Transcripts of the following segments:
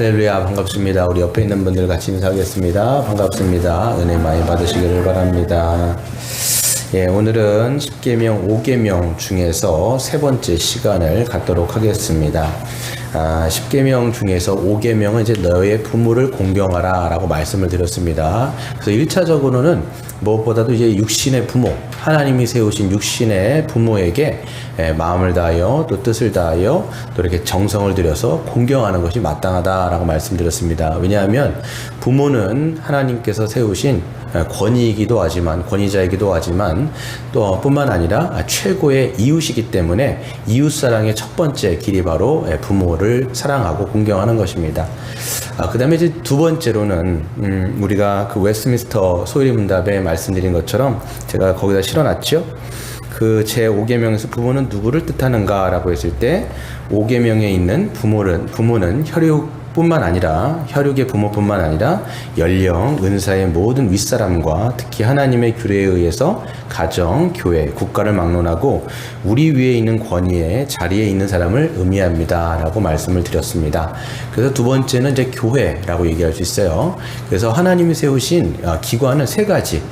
할렐루야, 반갑습니다. 우리 옆에 있는 분들 같이 인사하겠습니다. 반갑습니다. 은혜 많이 받으시기를 바랍니다. 예, 오늘은 10계명, 5계명 중에서 세 번째 시간을 갖도록 하겠습니다. 10계명 중에서 5계명은 이제 너의 부모를 공경하라 라고 말씀을 드렸습니다. 그래서 1차적으로는 무엇보다도 이제 육신의 부모, 하나님이 세우신 육신의 부모에게 마음을 다하여 또 뜻을 다하여 또 이렇게 정성을 들여서 공경하는 것이 마땅하다라고 말씀드렸습니다. 왜냐하면 부모는 하나님께서 세우신 권위이기도 하지만 권위자이기도 하지만 또 뿐만 아니라 최고의 이웃이기 때문에 이웃사랑의 첫 번째 길이 바로 부모를 사랑하고 공경하는 것입니다. 그 다음에 이제 두 번째로는 우리가 그 웨스트민스터 소요리 문답에 말씀드린 것처럼 제가 거기다 실어놨죠. 그 제5계명에서 부모는 누구를 뜻하는가 라고 했을 때 5계명에 있는 부모는 혈육뿐만 아니라 혈육의 부모뿐만 아니라 연령, 은사의 모든 윗사람과 특히 하나님의 규례에 의해서 가정, 교회, 국가를 막론하고 우리 위에 있는 권위의 자리에 있는 사람을 의미합니다 라고 말씀을 드렸습니다. 그래서 두 번째는 이제 교회라고 얘기할 수 있어요. 그래서 하나님이 세우신 기관은 세 가지.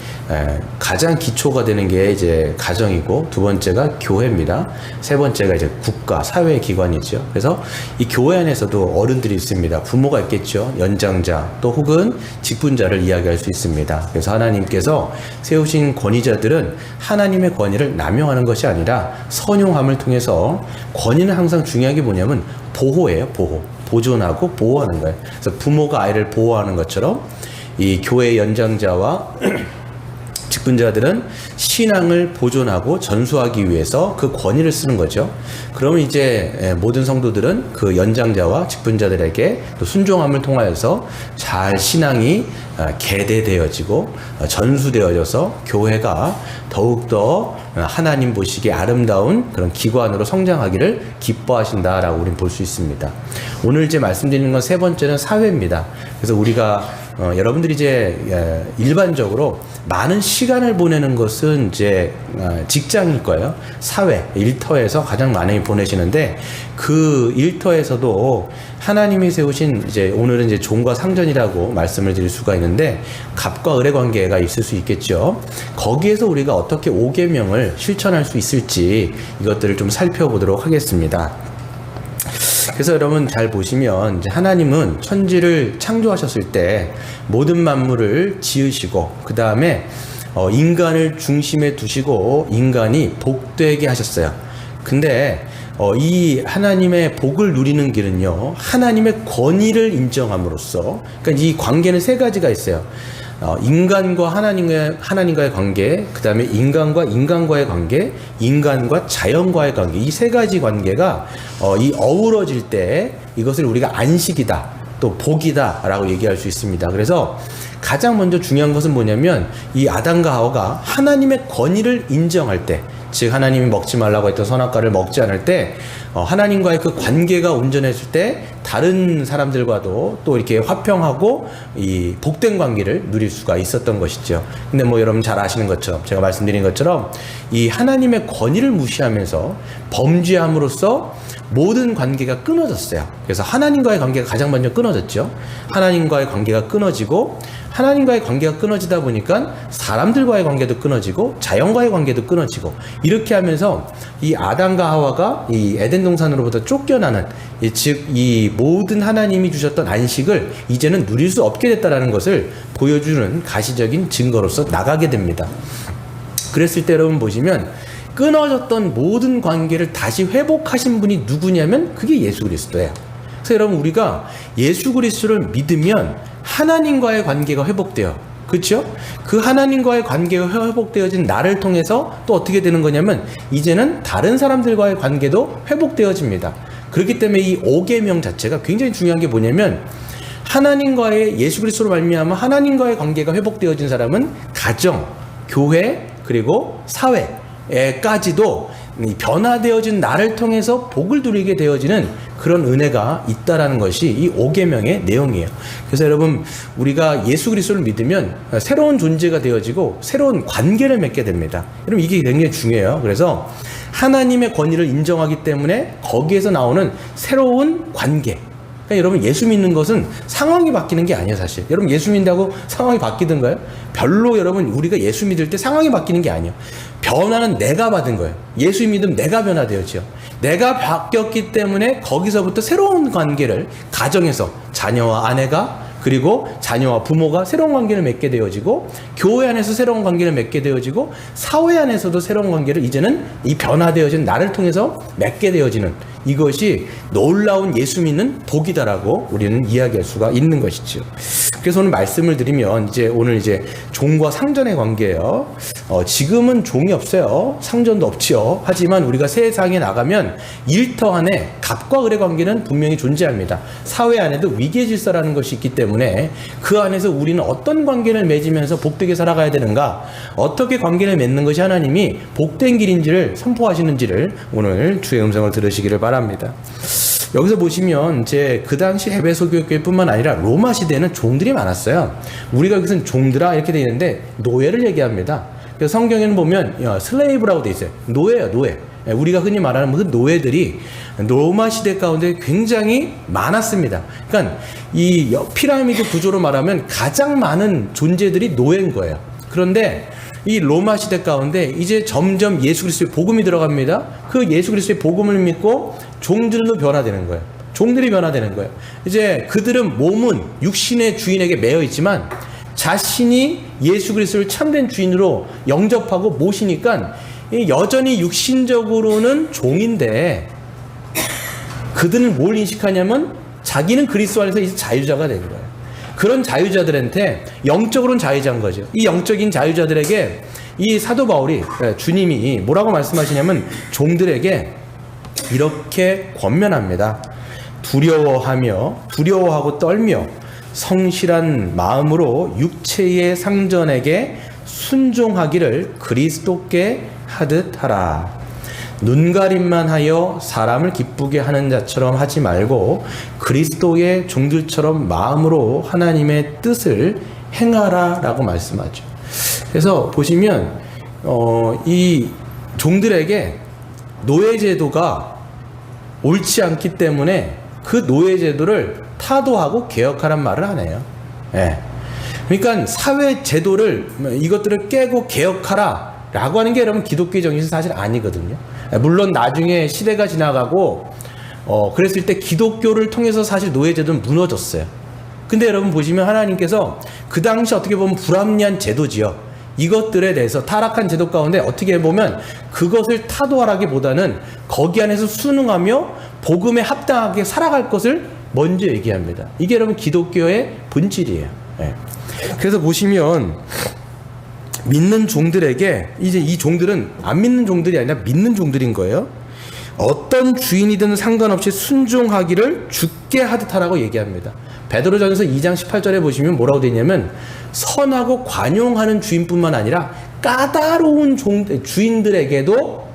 가장 기초가 되는 게 이제 가정이고 두 번째가 교회입니다. 세 번째가 이제 국가, 사회 기관이죠. 그래서 이 교회 안에서도 어른들이 있습니다. 부모가 있겠죠. 연장자 또 혹은 직분자를 이야기할 수 있습니다. 그래서 하나님께서 세우신 권위자들은 하나님의 권위를 남용하는 것이 아니라 선용함을 통해서 권위는 항상 중요한 게 뭐냐면 보호예요. 보존하고 보호하는 거예요. 그래서 부모가 아이를 보호하는 것처럼 이 교회 연장자와 직분자들은 신앙을 보존하고 전수하기 위해서 그 권위를 쓰는 거죠. 그러면 이제 모든 성도들은 그 연장자와 직분자들에게 또 순종함을 통하여서 잘 신앙이 계대되어지고 전수되어져서 교회가 더욱더 하나님 보시기에 아름다운 그런 기관으로 성장하기를 기뻐하신다라고 우리는 볼 수 있습니다. 오늘 이제 말씀드리는 건 세 번째는 사회입니다. 그래서 우리가 여러분들이 이제 일반적으로 많은 시간을 보내는 것은 이제 직장일 거예요. 사회, 일터에서 가장 많이 보내시는데 그 일터에서도 하나님이 세우신 이제 오늘은 이제 종과 상전이라고 말씀을 드릴 수가 있는데 갑과 을의 관계가 있을 수 있겠죠. 거기에서 우리가 어떻게 5계명을 실천할 수 있을지 이것들을 좀 살펴보도록 하겠습니다. 그래서 여러분 잘 보시면 이제 하나님은 천지를 창조하셨을 때 모든 만물을 지으시고 그 다음에 인간을 중심에 두시고 인간이 복되게 하셨어요. 근데 이 하나님의 복을 누리는 길은요, 하나님의 권위를 인정함으로써, 그러니까 이 관계는 세 가지가 있어요. 인간과 하나님과의 관계, 그 다음에 인간과 인간과의 관계, 인간과 자연과의 관계, 이 세 가지 관계가 이 어우러질 때 이것을 우리가 안식이다, 또 복이다 라고 얘기할 수 있습니다. 그래서 가장 먼저 중요한 것은 뭐냐면 이 아담과 하와가 하나님의 권위를 인정할 때, 즉 하나님이 먹지 말라고 했던 선악과를 먹지 않을 때 하나님과의 그 관계가 온전했을 때 다른 사람들과도 또 이렇게 화평하고 이 복된 관계를 누릴 수가 있었던 것이죠. 근데 뭐 여러분 잘 아시는 것처럼 제가 말씀드린 것처럼 이 하나님의 권위를 무시하면서 범죄함으로써 모든 관계가 끊어졌어요. 그래서 하나님과의 관계가 가장 먼저 끊어졌죠. 하나님과의 관계가 끊어지고 하나님과의 관계가 끊어지다 보니까 사람들과의 관계도 끊어지고 자연과의 관계도 끊어지고 이렇게 하면서 이 아담과 하와가 이 에덴 동산으로부터 쫓겨나는 즉 이 모든 하나님이 주셨던 안식을 이제는 누릴 수 없게 됐다라는 것을 보여주는 가시적인 증거로서 나가게 됩니다. 그랬을 때 여러분 보시면 끊어졌던 모든 관계를 다시 회복하신 분이 누구냐면 그게 예수 그리스도예요. 그래서 여러분 우리가 예수 그리스도를 믿으면 하나님과의 관계가 회복돼요. 그렇죠? 그 하나님과의 관계가 회복되어진 나를 통해서 또 어떻게 되는 거냐면 이제는 다른 사람들과의 관계도 회복되어집니다. 그렇기 때문에 이 5계명 자체가 굉장히 중요한 게 뭐냐면 하나님과의 예수 그리스도로 말미암아 하나님과의 관계가 회복되어진 사람은 가정, 교회, 그리고 사회까지도 변화되어진 나를 통해서 복을 누리게 되어지는 그런 은혜가 있다라는 것이 이 5계명의 내용이에요. 그래서 여러분 우리가 예수 그리스도를 믿으면 새로운 존재가 되어지고 새로운 관계를 맺게 됩니다. 여러분 이게 굉장히 중요해요. 그래서 하나님의 권위를 인정하기 때문에 거기에서 나오는 새로운 관계, 그러니까 여러분 예수 믿는 것은 상황이 바뀌는 게 아니에요 사실. 여러분 예수 믿는다고 상황이 바뀌던가요? 별로 여러분 우리가 예수 믿을 때 상황이 바뀌는 게 아니에요. 변화는 내가 받은 거예요. 예수 믿으면 내가 변화되었죠. 내가 바뀌었기 때문에 거기서부터 새로운 관계를 가정에서 자녀와 아내가 그리고 자녀와 부모가 새로운 관계를 맺게 되어지고 교회 안에서 새로운 관계를 맺게 되어지고 사회 안에서도 새로운 관계를 이제는 이 변화되어진 나를 통해서 맺게 되어지는 이것이 놀라운 예수 믿는 복이다라고 우리는 이야기할 수가 있는 것이죠. 그래서 오늘 말씀을 드리면 오늘 이제 종과 상전의 관계예요. 지금은 종이 없어요. 상전도 없지요. 하지만 우리가 세상에 나가면 일터 안에 갑과 을의 관계는 분명히 존재합니다. 사회 안에도 위계 질서라는 것이 있기 때문에 그 안에서 우리는 어떤 관계를 맺으면서 복되게 살아가야 되는가, 어떻게 관계를 맺는 것이 하나님이 복된 길인지를 선포하시는지를 오늘 주의 음성을 들으시기를 바랍니다. 여기서 보시면 이제 그 당시 에베소 교회뿐만 아니라 로마 시대에는 종들이 많았어요. 우리가 여기서는 종들아 이렇게 되어 있는데 노예를 얘기합니다. 그래서 성경에는 보면 슬레이브라고 되어 있어요. 노예예요, 노예. 우리가 흔히 말하는 그 노예들이 로마 시대 가운데 굉장히 많았습니다. 그러니까 이 피라미드 구조로 말하면 가장 많은 존재들이 노예인 거예요. 그런데 이 로마 시대 가운데 이제 점점 예수 그리스도의 복음이 들어갑니다. 그 예수 그리스도의 복음을 믿고 종들로 변화되는 거예요. 종들이 변화되는 거예요. 이제 그들은 몸은 육신의 주인에게 매여 있지만 자신이 예수 그리스도를 참된 주인으로 영접하고 모시니까 여전히 육신적으로는 종인데 그들은 뭘 인식하냐면 자기는 그리스도 안에서 이제 자유자가 된 거예요. 그런 자유자들한테 영적으로는 자유자인 거죠. 이 영적인 자유자들에게 이 사도 바울이 주님이 뭐라고 말씀하시냐면 종들에게 이렇게 권면합니다. 두려워하고 떨며 성실한 마음으로 육체의 상전에게 순종하기를 그리스도께 하듯 하라. 눈가림만 하여 사람을 기쁘게 하는 자처럼 하지 말고 그리스도의 종들처럼 마음으로 하나님의 뜻을 행하라 라고 말씀하죠. 그래서 보시면 이 종들에게 노예제도가 옳지 않기 때문에 그 노예제도를 타도하고 개혁하란 말을 하네요. 그러니까 사회 제도를 이것들을 깨고 개혁하라 라고 하는 게 여러분 기독교의 정신은 사실 아니거든요. 물론 나중에 시대가 지나가고 그랬을 때 기독교를 통해서 사실 노예제도는 무너졌어요. 근데 여러분 보시면 하나님께서 그 당시 어떻게 보면 불합리한 제도지요. 이것들에 대해서 타락한 제도 가운데 어떻게 보면 그것을 타도하라기보다는 거기 안에서 순응하며 복음에 합당하게 살아갈 것을 먼저 얘기합니다. 이게 여러분 기독교의 본질이에요. 그래서 보시면 믿는 종들에게 이제 이 종들은 안 믿는 종들이 아니라 믿는 종들인 거예요. 어떤 주인이든 상관없이 순종하기를 주께 하듯 하라고 얘기합니다. 베드로전서 2장 18절에 보시면 뭐라고 되어 있냐면 선하고 관용하는 주인뿐만 아니라 까다로운 주인들에게도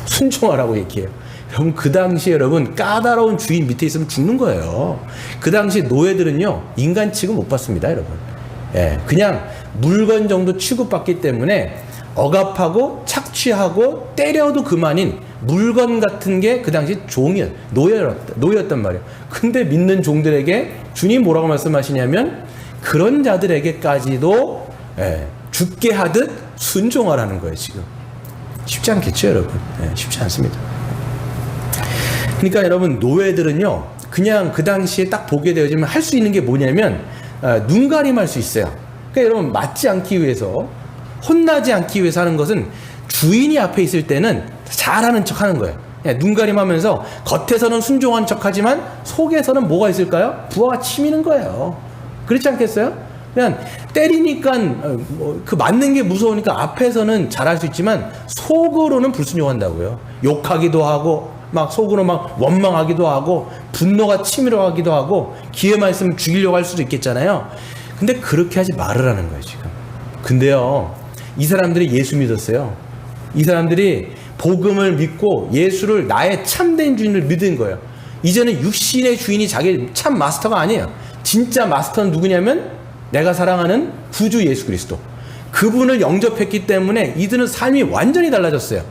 순종하라고 얘기해요. 여러분 그 당시에 여러분 까다로운 주인 밑에 있으면 죽는 거예요. 그 당시 노예들은요 인간 취급 못 받습니다, 여러분. 그냥 물건 정도 취급받기 때문에 억압하고 착취하고 때려도 그만인 물건 같은 게 그 당시 노예였단 말이에요. 근데 믿는 종들에게 주님 뭐라고 말씀하시냐면 그런 자들에게까지도 죽게 하듯 순종하라는 거예요. 지금 쉽지 않겠죠, 여러분? 쉽지 않습니다. 그러니까 여러분 노예들은요 그냥 그 당시에 딱 보게 되어지면 할 수 있는 게 뭐냐면 눈가림할 수 있어요. 그러니까 여러분 맞지 않기 위해서 혼나지 않기 위해서 하는 것은 주인이 앞에 있을 때는 잘하는 척 하는 거예요. 눈가림하면서 겉에서는 순종하는 척하지만 속에서는 뭐가 있을까요? 부하가 치미는 거예요. 그렇지 않겠어요? 그냥 때리니까 그 맞는 게 무서우니까 앞에서는 잘할 수 있지만 속으로는 불순종한다고요. 욕하기도 하고 막 속으로 막 원망하기도 하고 분노가 치밀어 하기도 하고 기회만 있으면 죽이려고 할 수도 있겠잖아요. 근데 그렇게 하지 말으라는 거예요, 지금. 근데요, 이 사람들이 예수 믿었어요. 이 사람들이 복음을 믿고 예수를 나의 참된 주인을 믿은 거예요. 이제는 육신의 주인이 자기 참 마스터가 아니에요. 진짜 마스터는 누구냐면 내가 사랑하는 구주 예수 그리스도. 그분을 영접했기 때문에 이들은 삶이 완전히 달라졌어요.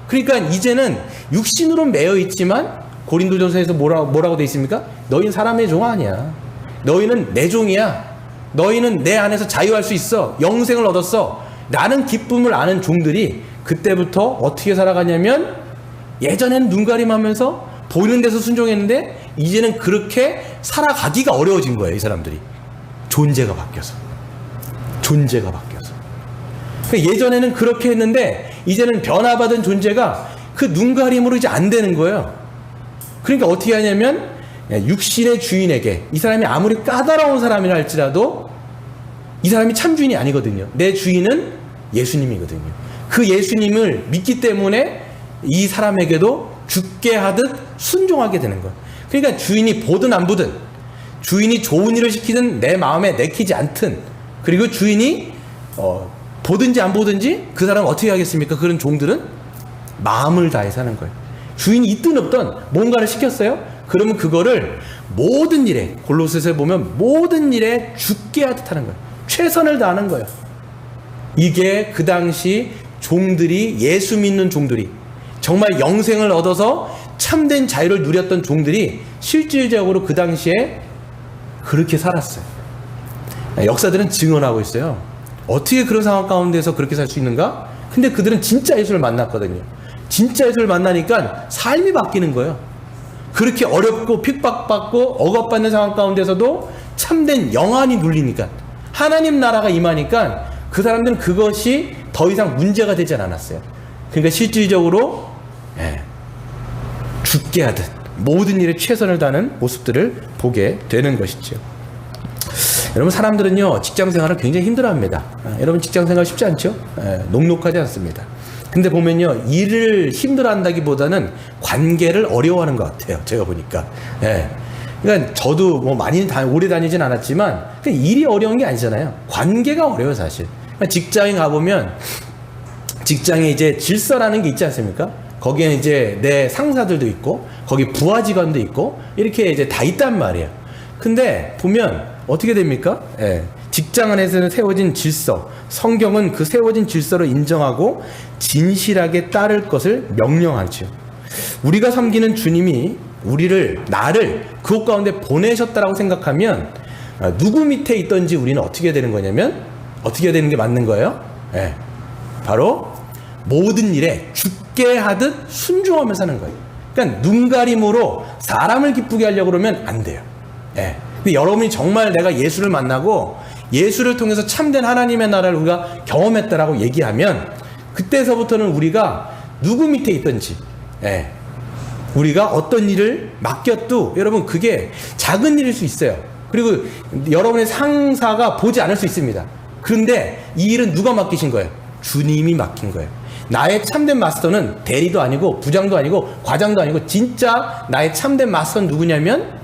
그러니까 이제는 육신으로 매여 있지만 고린도전서에서 뭐라고 돼 있습니까? 너희는 사람의 종 아니야. 너희는 내 종이야. 너희는 내 안에서 자유할 수 있어. 영생을 얻었어. 나는 기쁨을 아는 종들이 그때부터 어떻게 살아가냐면 예전에는 눈가림하면서 보이는 데서 순종했는데 이제는 그렇게 살아가기가 어려워진 거예요. 이 사람들이. 존재가 바뀌어서. 예전에는 그렇게 했는데 이제는 변화받은 존재가 그 눈가림으로 이제 안 되는 거예요. 그러니까 어떻게 하냐면 육신의 주인에게 이 사람이 아무리 까다로운 사람이라 할지라도 이 사람이 참 주인이 아니거든요. 내 주인은 예수님이거든요. 그 예수님을 믿기 때문에 이 사람에게도 죽게 하듯 순종하게 되는 거예요. 그러니까 주인이 보든 안 보든, 주인이 좋은 일을 시키든 내 마음에 내키지 않든, 그리고 주인이 보든지 안 보든지 그 사람은 어떻게 하겠습니까? 그런 종들은 마음을 다해 사는 거예요. 주인이 있든 없든 뭔가를 시켰어요? 그러면 그거를 모든 일에, 골로새서에 보면 모든 일에 죽게 하듯 하는 거예요. 최선을 다하는 거예요. 이게 그 당시 종들이, 예수 믿는 종들이, 정말 영생을 얻어서 참된 자유를 누렸던 종들이 실질적으로 그 당시에 그렇게 살았어요. 역사들은 증언하고 있어요. 어떻게 그런 상황 가운데서 그렇게 살 수 있는가? 근데 그들은 진짜 예수를 만났거든요. 진짜 예수를 만나니까 삶이 바뀌는 거예요. 그렇게 어렵고 핍박받고 억압받는 상황 가운데서도 참된 영안이 눌리니까, 하나님 나라가 임하니까 그 사람들은 그것이 더 이상 문제가 되지 않았어요. 그러니까 실질적으로 죽게 하듯 모든 일에 최선을 다하는 모습들을 보게 되는 것이죠. 여러분, 사람들은요 직장생활을 굉장히 힘들어합니다. 여러분, 직장생활 쉽지 않죠? 녹록하지 않습니다. 근데 보면요, 일을 힘들어한다기보다는 관계를 어려워하는 것 같아요. 제가 보니까. 그러니까 저도 뭐 많이 오래 다니진 않았지만 일이 어려운 게 아니잖아요. 관계가 어려워요, 사실. 그러니까 직장에 가보면 직장에 이제 질서라는 게 있지 않습니까? 거기에 이제 내 상사들도 있고 거기 부하 직원도 있고 이렇게 이제 다 있단 말이에요. 근데 보면 어떻게 됩니까? 직장 안에서는 세워진 질서, 성경은 그 세워진 질서를 인정하고 진실하게 따를 것을 명령하죠. 우리가 섬기는 주님이 나를 그곳 가운데 보내셨다라고 생각하면 누구 밑에 있던지 우리는 어떻게 되는 거냐면, 어떻게 되는 게 맞는 거예요? 바로 모든 일에 죽게 하듯 순종하며 사는 거예요. 그러니까 눈가림으로 사람을 기쁘게 하려고 그러면 안 돼요. 근데 여러분이 정말 내가 예수를 만나고 예수를 통해서 참된 하나님의 나라를 우리가 경험했다라고 얘기하면, 그때서부터는 우리가 누구 밑에 있든지 우리가 어떤 일을 맡겼도 여러분 그게 작은 일일 수 있어요. 그리고 여러분의 상사가 보지 않을 수 있습니다. 그런데 이 일은 누가 맡기신 거예요? 주님이 맡긴 거예요. 나의 참된 마스터는 대리도 아니고 부장도 아니고 과장도 아니고 진짜 나의 참된 마스터는 누구냐면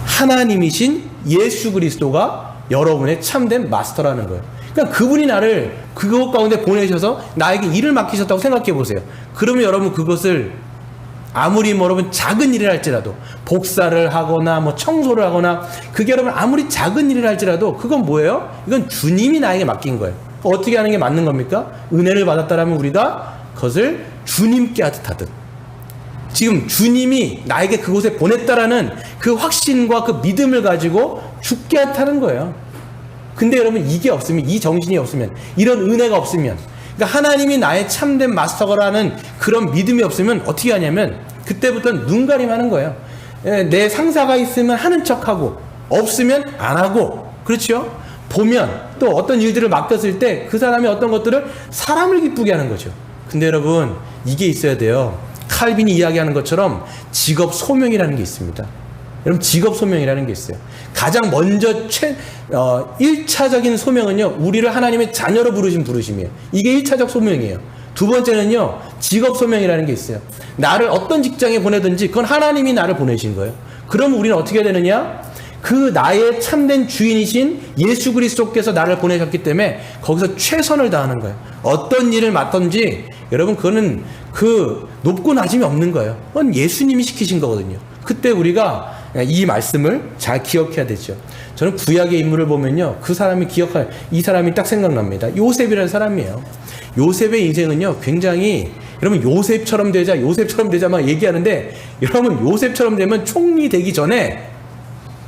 하나님이신 예수 그리스도가 여러분의 참된 마스터라는 거예요. 그러니까 그분이 나를 그것 가운데 보내셔서 나에게 일을 맡기셨다고 생각해 보세요. 그러면 여러분 그것을 아무리 여러분 작은 일을 할지라도, 복사를 하거나 뭐 청소를 하거나, 그게 여러분 아무리 작은 일을 할지라도 그건 뭐예요? 이건 주님이 나에게 맡긴 거예요. 어떻게 하는 게 맞는 겁니까? 은혜를 받았다라면 우리가 그것을 주님께 하듯 지금 주님이 나에게 그곳에 보냈다라는 그 확신과 그 믿음을 가지고 죽게 하는 거예요. 근데 여러분 이게 없으면, 이 정신이 없으면, 이런 은혜가 없으면, 그러니까 하나님이 나의 참된 마스터라는 그런 믿음이 없으면 어떻게 하냐면 그때부터는 눈가림하는 거예요. 내 상사가 있으면 하는 척하고 없으면 안 하고, 그렇죠? 보면 또 어떤 일들을 맡겼을 때 그 사람이 어떤 것들을 사람을 기쁘게 하는 거죠. 근데 여러분 이게 있어야 돼요. 칼빈이 이야기하는 것처럼 직업 소명이라는 게 있습니다. 여러분 직업 소명이라는 게 있어요. 가장 먼저 1차적인 소명은요, 우리를 하나님의 자녀로 부르신 부르심이에요. 이게 1차적 소명이에요. 두 번째는요, 직업 소명이라는 게 있어요. 나를 어떤 직장에 보내든지 그건 하나님이 나를 보내신 거예요. 그럼 우리는 어떻게 되느냐? 그 나의 참된 주인이신 예수 그리스도께서 나를 보내셨기 때문에 거기서 최선을 다하는 거예요. 어떤 일을 맡든지 여러분 그거는 그 높고 낮음이 없는 거예요. 그건 예수님이 시키신 거거든요. 그때 우리가 이 말씀을 잘 기억해야 되죠. 저는 구약의 인물을 보면요, 그 사람이 이 사람이 딱 생각납니다. 요셉이라는 사람이에요. 요셉의 인생은요 굉장히 여러분 요셉처럼 되자 막 얘기하는데, 여러분 요셉처럼 되면 총리 되기 전에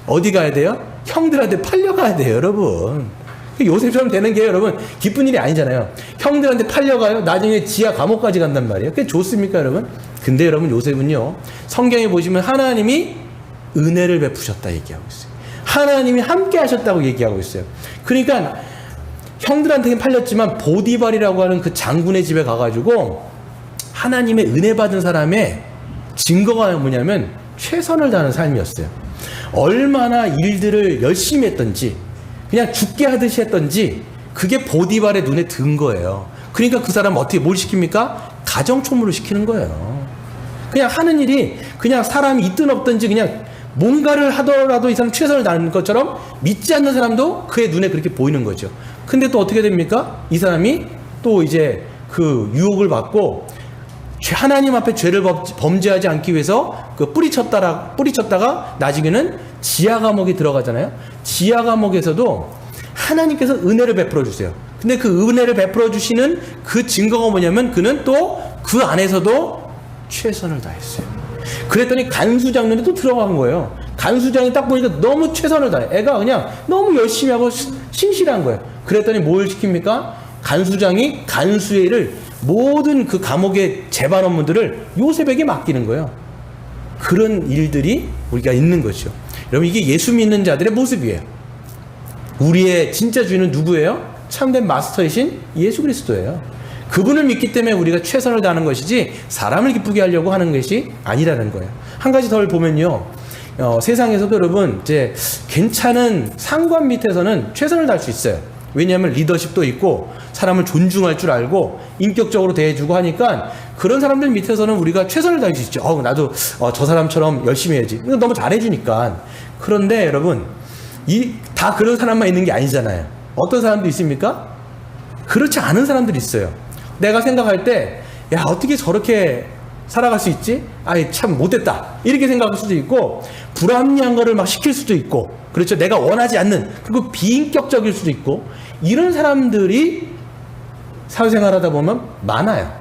어디 가야 돼요? 형들한테 팔려가야 돼요, 여러분. 요셉처럼 되는 게 여러분 기쁜 일이 아니잖아요. 형들한테 팔려가요. 나중에 지하 감옥까지 간단 말이에요. 그게 좋습니까, 여러분? 근데 여러분 요셉은요, 성경에 보시면 하나님이 은혜를 베푸셨다 얘기하고 있어요. 하나님이 함께 하셨다고 얘기하고 있어요. 그러니까 형들한테는 팔렸지만 보디발이라고 하는 그 장군의 집에 가가지고 하나님의 은혜 받은 사람의 증거가 뭐냐면 최선을 다하는 삶이었어요. 얼마나 일들을 열심히 했던지, 그냥 죽게 하듯이 했던지, 그게 보디발의 눈에 든 거예요. 그러니까 그 사람 어떻게 뭘 시킵니까? 가정총무를 시키는 거예요. 그냥 하는 일이 그냥 사람이 있든 없든지 그냥 뭔가를 하더라도 이 사람 최선을 다하는 것처럼 믿지 않는 사람도 그의 눈에 그렇게 보이는 거죠. 근데 또 어떻게 됩니까? 이 사람이 또 이제 그 유혹을 받고 하나님 앞에 죄를 범죄하지 않기 위해서 그 뿌리쳤다가 나중에는 지하 감옥에 들어가잖아요. 지하 감옥에서도 하나님께서 은혜를 베풀어 주세요. 근데 그 은혜를 베풀어 주시는 그 증거가 뭐냐면 그는 또 그 안에서도 최선을 다했어요. 그랬더니 간수장면에 또 들어간 거예요. 간수장이 딱 보니까 너무 최선을 다해. 애가 그냥 너무 열심히 하고 신실한 거예요. 그랬더니 뭘 시킵니까? 간수장이 간수의 일을, 모든 그 감옥의 재반 업무들을 요셉에게 맡기는 거예요. 그런 일들이 우리가 있는 거죠. 여러분, 이게 예수 믿는 자들의 모습이에요. 우리의 진짜 주인은 누구예요? 참된 마스터이신 예수 그리스도예요. 그분을 믿기 때문에 우리가 최선을 다하는 것이지 사람을 기쁘게 하려고 하는 것이 아니라는 거예요. 한 가지 더 보면요, 세상에서도 여러분 이제 괜찮은 상관 밑에서는 최선을 다할 수 있어요. 왜냐하면 리더십도 있고 사람을 존중할 줄 알고 인격적으로 대해주고 하니까 그런 사람들 밑에서는 우리가 최선을 다할 수 있죠. 나도 저 사람처럼 열심히 해야지. 너무 잘해주니까. 그런데 여러분, 다 그런 사람만 있는 게 아니잖아요. 어떤 사람도 있습니까? 그렇지 않은 사람들이 있어요. 내가 생각할 때, 야, 어떻게 저렇게 살아갈 수 있지? 아이, 참 못됐다. 이렇게 생각할 수도 있고, 불합리한 거를 막 시킬 수도 있고, 그렇죠. 내가 원하지 않는, 그리고 비인격적일 수도 있고, 이런 사람들이 사회생활 하다 보면 많아요.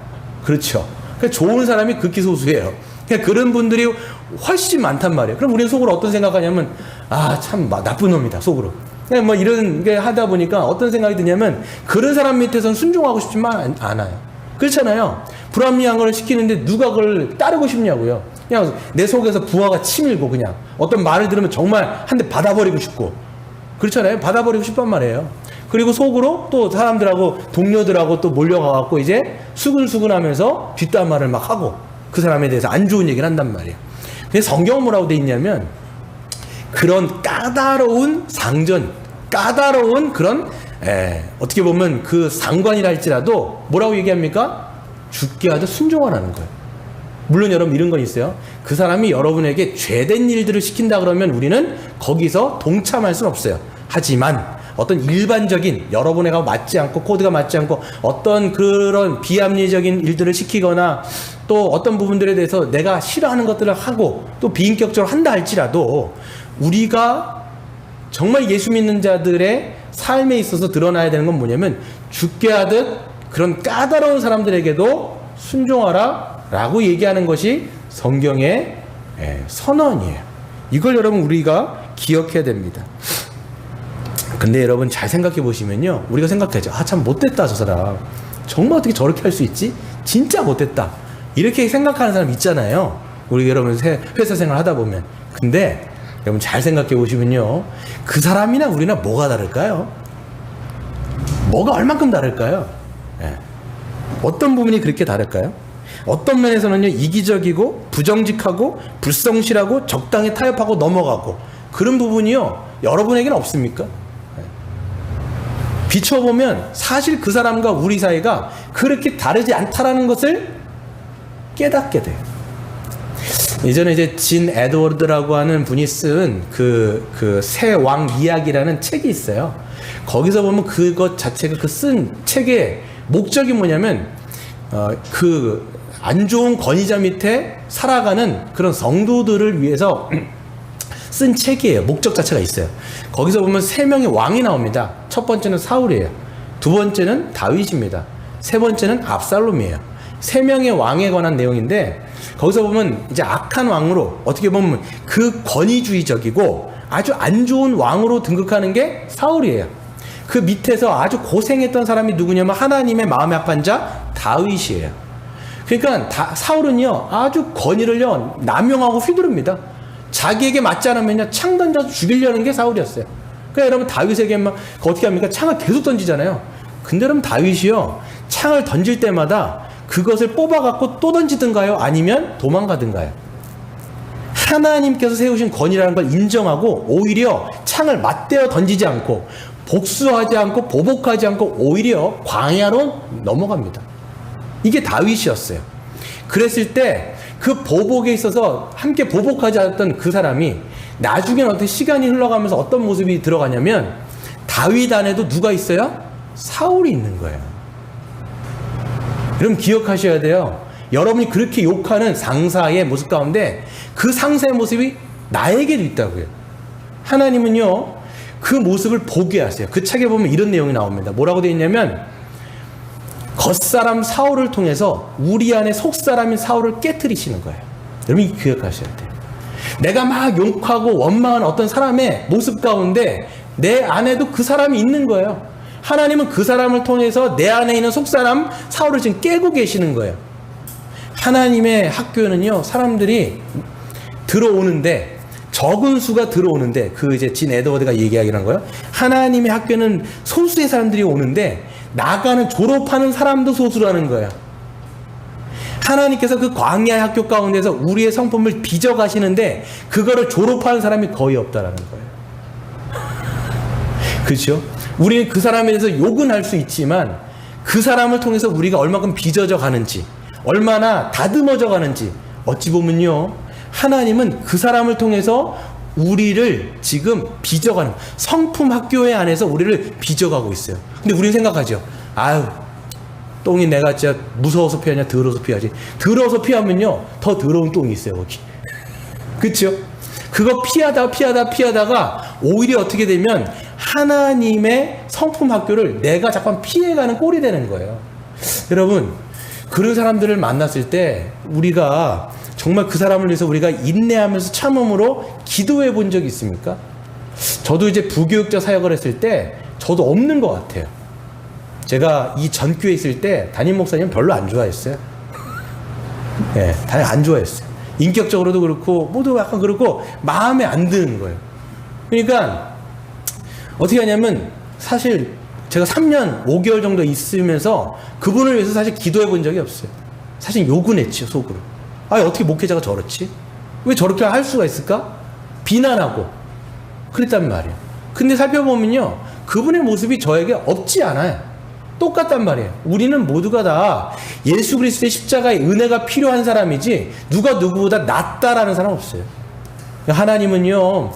그렇죠. 그러니까 좋은 사람이 극히 소수예요. 그러니까 그런 분들이 훨씬 많단 말이에요. 그럼 우리는 속으로 어떤 생각하냐면, 참 나쁜 놈이다, 속으로. 뭐 이런 게 하다 보니까 어떤 생각이 드냐면, 그런 사람 밑에서는 순종하고 싶지만 않아요. 그렇잖아요. 불합리한 걸 시키는데 누가 그걸 따르고 싶냐고요. 그냥 내 속에서 부하가 치밀고 그냥 어떤 말을 들으면 정말 한 대 받아버리고 싶고, 그렇잖아요. 받아버리고 싶단 말이에요. 그리고 속으로 또 사람들하고 동료들하고 또 몰려가갖고 이제 수근수근하면서 뒷담화를 막 하고 그 사람에 대해서 안 좋은 얘기를 한단 말이에요. 근데 성경은 뭐라고 돼 있냐면, 그런 까다로운 상전, 까다로운 그런 어떻게 보면 그 상관이라 할지라도 뭐라고 얘기합니까? 죽게 하듯 순종하라는 거예요. 물론 여러분 이런 건 있어요. 그 사람이 여러분에게 죄된 일들을 시킨다 그러면 우리는 거기서 동참할 수는 없어요. 하지만 어떤 일반적인 여러분에게 맞지 않고 코드가 맞지 않고 어떤 그런 비합리적인 일들을 시키거나 또 어떤 부분들에 대해서 내가 싫어하는 것들을 하고 또 비인격적으로 한다 할지라도 우리가 정말 예수 믿는 자들의 삶에 있어서 드러나야 되는 건 뭐냐면, 죽게 하듯 그런 까다로운 사람들에게도 순종하라 라고 얘기하는 것이 성경의 선언이에요. 이걸 여러분 우리가 기억해야 됩니다. 근데 여러분 잘 생각해 보시면요, 우리가 생각하죠. 참 못됐다, 저 사람 정말 어떻게 저렇게 할 수 있지? 진짜 못됐다, 이렇게 생각하는 사람 있잖아요. 우리 여러분 회사 생활 하다 보면. 근데 여러분 잘 생각해 보시면요, 그 사람이나 우리나 뭐가 다를까요? 뭐가 얼만큼 다를까요? 어떤 부분이 그렇게 다를까요? 어떤 면에서는요, 이기적이고 부정직하고 불성실하고 적당히 타협하고 넘어가고 그런 부분이요, 여러분에게는 없습니까? 비춰보면 사실 그 사람과 우리 사이가 그렇게 다르지 않다라는 것을 깨닫게 돼요. 예전에 이제 진 에드워드라고 하는 분이 쓴 그 새 왕 이야기라는 책이 있어요. 거기서 보면 그것 자체가 그 쓴 책의 목적이 뭐냐면, 그 안 좋은 권위자 밑에 살아가는 그런 성도들을 위해서 쓴 책이에요. 목적 자체가 있어요. 거기서 보면 3명의 왕이 나옵니다. 첫 번째는 사울이에요. 두 번째는 다윗입니다. 세 번째는 압살롬이에요. 세 명의 왕에 관한 내용인데 거기서 보면 이제 악한 왕으로 어떻게 보면 그 권위주의적이고 아주 안 좋은 왕으로 등극하는 게 사울이에요. 그 밑에서 아주 고생했던 사람이 누구냐면 하나님의 마음에 합한 자 다윗이에요. 그러니까 사울은요 아주 권위를요 남용하고 휘두릅니다. 자기에게 맞지 않으면요 창 던져서 죽이려는 게 사울이었어요. 그러니까 여러분 다윗에게만 어떻게 합니까? 창을 계속 던지잖아요. 근데 여러분 다윗이요 창을 던질 때마다 그것을 뽑아갖고 또 던지든가요? 아니면 도망가든가요? 하나님께서 세우신 권위라는 걸 인정하고 오히려 창을 맞대어 던지지 않고 복수하지 않고 보복하지 않고 오히려 광야로 넘어갑니다. 이게 다윗이었어요. 그랬을 때 그 보복에 있어서 함께 보복하지 않았던 그 사람이 나중에는 어떻게 시간이 흘러가면서 어떤 모습이 들어가냐면 다윗 안에도 누가 있어요? 사울이 있는 거예요. 여러분 기억하셔야 돼요. 여러분이 그렇게 욕하는 상사의 모습 가운데 그 상사의 모습이 나에게도 있다고요. 하나님은요 그 모습을 보게 하세요. 그 책에 보면 이런 내용이 나옵니다. 뭐라고 되어 있냐면 겉사람 사울을 통해서 우리 안에 속사람인 사울을 깨트리시는 거예요. 여러분 기억하셔야 돼요. 내가 막 욕하고 원망하는 어떤 사람의 모습 가운데 내 안에도 그 사람이 있는 거예요. 하나님은 그 사람을 통해서 내 안에 있는 속사람 사울을 지금 깨고 계시는 거예요. 하나님의 학교는요 사람들이 들어오는데 적은 수가 들어오는데 그 이제 진 에드워드가 얘기하기로 한 거예요. 하나님의 학교는 소수의 사람들이 오는데 나가는 졸업하는 사람도 소수라는 거예요. 하나님께서 그 광야의 학교 가운데서 우리의 성품을 빚어가시는데 그거를 졸업하는 사람이 거의 없다라는 거예요. 그렇죠? 우리는 그 사람에 대해서 욕은 할 수 있지만 그 사람을 통해서 우리가 얼마큼 빚어져 가는지 얼마나 다듬어져 가는지 어찌 보면요 하나님은 그 사람을 통해서 우리를 지금 빚어가는 성품 학교의 안에서 우리를 빚어가고 있어요. 근데 우리는 생각하죠. 아유 똥이 내가 진짜 무서워서 피하냐 더러워서 피하지. 더러워서 피하면요 더 더러운 똥이 있어요 거기. 그렇죠? 그거 피하다가 오히려 어떻게 되면 하나님의 성품 학교를 내가 잠깐 피해가는 꼴이 되는 거예요. 여러분 그런 사람들을 만났을 때 우리가 정말 그 사람을 위해서 우리가 인내하면서 참음으로 기도해 본 적이 있습니까? 저도 이제 부교육자 사역을 했을 때 저도 없는 것 같아요. 제가 이 전교에 있을 때 담임 목사님 별로 안 좋아했어요. 예, 다들 안 좋아했어요. 인격적으로도 그렇고 모두 약간 그렇고 마음에 안 드는 거예요. 그러니까 어떻게 하냐면 사실 제가 3년 5개월 정도 있으면서 그분을 위해서 사실 기도해 본 적이 없어요. 사실 욕은 했죠 속으로. 아 어떻게 목회자가 저렇지? 왜 저렇게 할 수가 있을까? 비난하고 그랬단 말이에요. 근데 살펴보면요 그분의 모습이 저에게 없지 않아요. 똑같단 말이에요. 우리는 모두가 다 예수 그리스도의 십자가의 은혜가 필요한 사람이지 누가 누구보다 낫다라는 사람 없어요. 하나님은요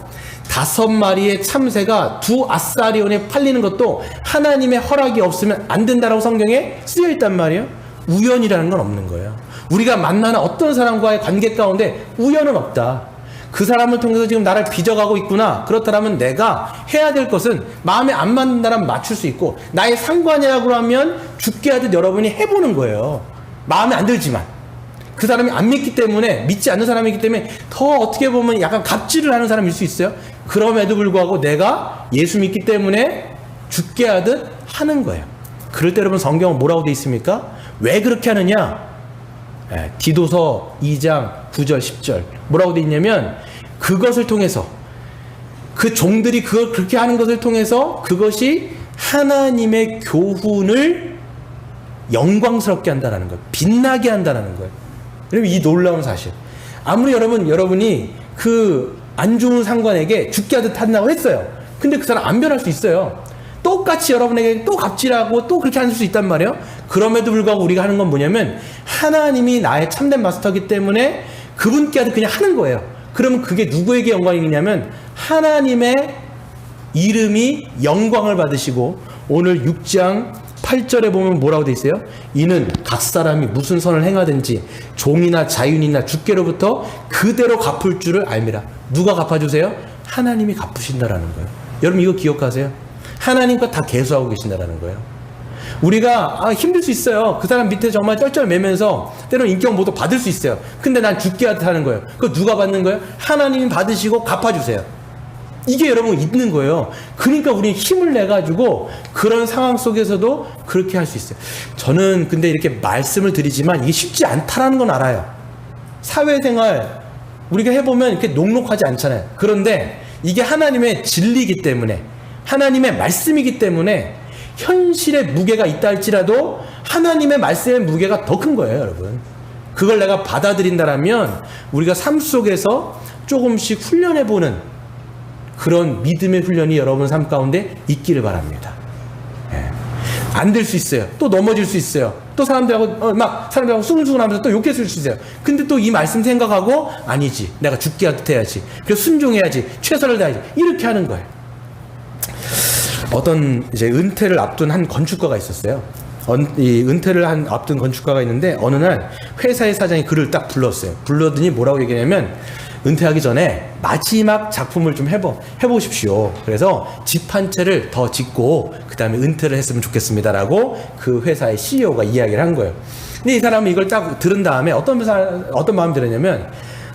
5마리의 참새가 2아사리온에 팔리는 것도 하나님의 허락이 없으면 안 된다라고 성경에 쓰여 있단 말이에요. 우연이라는 건 없는 거예요. 우리가 만나는 어떤 사람과의 관계 가운데 우연은 없다. 그 사람을 통해서 지금 나를 빚어가고 있구나. 그렇다면 내가 해야 될 것은 마음에 안 맞는다면 맞출 수 있고 나의 상관이라고 하면 죽게 하듯 여러분이 해보는 거예요. 마음에 안 들지만 그 사람이 안 믿기 때문에 믿지 않는 사람이기 때문에 더 어떻게 보면 약간 갑질을 하는 사람일 수 있어요. 그럼에도 불구하고 내가 예수 믿기 때문에 죽게 하듯 하는 거예요. 그럴 때 여러분 성경은 뭐라고 되어 있습니까? 왜 그렇게 하느냐? 디도서 2장 9절 10절 뭐라고 되어 있냐면 그것을 통해서 그 종들이 그걸 그렇게 하는 것을 통해서 그것이 하나님의 교훈을 영광스럽게 한다는 거예요. 빛나게 한다는 거예요. 여러분 이 놀라운 사실. 아무리 여러분이 그 안 좋은 상관에게 죽게 하듯 한다고 했어요. 근데 그 사람 안 변할 수 있어요. 똑같이 여러분에게 또 갑질하고 또 그렇게 할 수 있단 말이에요. 그럼에도 불구하고 우리가 하는 건 뭐냐면 하나님이 나의 참된 마스터이기 때문에 그분께 하듯 그냥 하는 거예요. 그러면 그게 누구에게 영광이냐면 하나님의 이름이 영광을 받으시고 오늘 6장 8절에 보면 뭐라고 돼 있어요? 이는 각 사람이 무슨 선을 행하든지 종이나 자윤이나 주께로부터 그대로 갚을 줄을 알미라. 누가 갚아주세요? 하나님이 갚으신다라는 거예요. 여러분 이거 기억하세요? 하나님과 다 계수하고 계신다라는 거예요. 우리가 힘들 수 있어요. 그 사람 밑에 정말 쩔쩔매면서 때로는 인격 모독 받을 수 있어요. 근데 난 죽게 하는 거예요. 그거 누가 받는 거예요? 하나님이 받으시고 갚아주세요. 이게 여러분 있는 거예요. 그러니까 우리는 힘을 내가지고 그런 상황 속에서도 그렇게 할 수 있어요. 저는 근데 이렇게 말씀을 드리지만 이게 쉽지 않다라는 건 알아요. 사회생활 우리가 해보면 이렇게 녹록하지 않잖아요. 그런데 이게 하나님의 진리이기 때문에, 하나님의 말씀이기 때문에 현실의 무게가 있다 할지라도 하나님의 말씀의 무게가 더 큰 거예요, 여러분. 그걸 내가 받아들인다라면 우리가 삶 속에서 조금씩 훈련해보는 그런 믿음의 훈련이 여러분 삶 가운데 있기를 바랍니다. 예. 안 될 수 있어요. 또 넘어질 수 있어요. 또 사람들하고 사람들하고 수근수근하면서 또 욕했을 수 있어요. 근데 또 이 말씀 생각하고 아니지, 내가 죽게 해야지, 그래서 순종해야지, 최선을 다해야지, 이렇게 하는 거예요. 어떤 이제 은퇴를 앞둔 한 건축가가 있었어요. 이 은퇴를 앞둔 건축가가 있는데 어느 날 회사의 사장이 그를 딱 불렀어요. 불러더니 뭐라고 얘기냐면, 은퇴하기 전에 마지막 작품을 좀 해보십시오. 그래서 집 한 채를 더 짓고 그 다음에 은퇴를 했으면 좋겠습니다라고 그 회사의 CEO가 이야기를 한 거예요. 근데 이 사람은 이걸 딱 들은 다음에 어떤 마음이 들었냐면,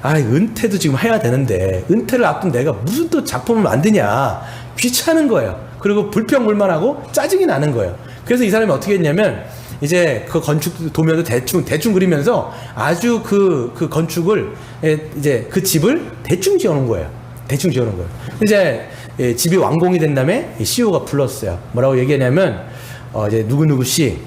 은퇴도 지금 해야 되는데 은퇴를 앞둔 내가 무슨 또 작품을 만드냐, 귀찮은 거예요. 그리고 불평불만하고 짜증이 나는 거예요. 그래서 이 사람이 어떻게 했냐면, 이제 그 건축 도면도 대충 그리면서 아주 그 건축을 이제 그 집을 대충 지어놓은 거예요. 이제 집이 완공이 된 다음에 CEO가 불렀어요. 뭐라고 얘기하냐면, 이제 누구누구 씨,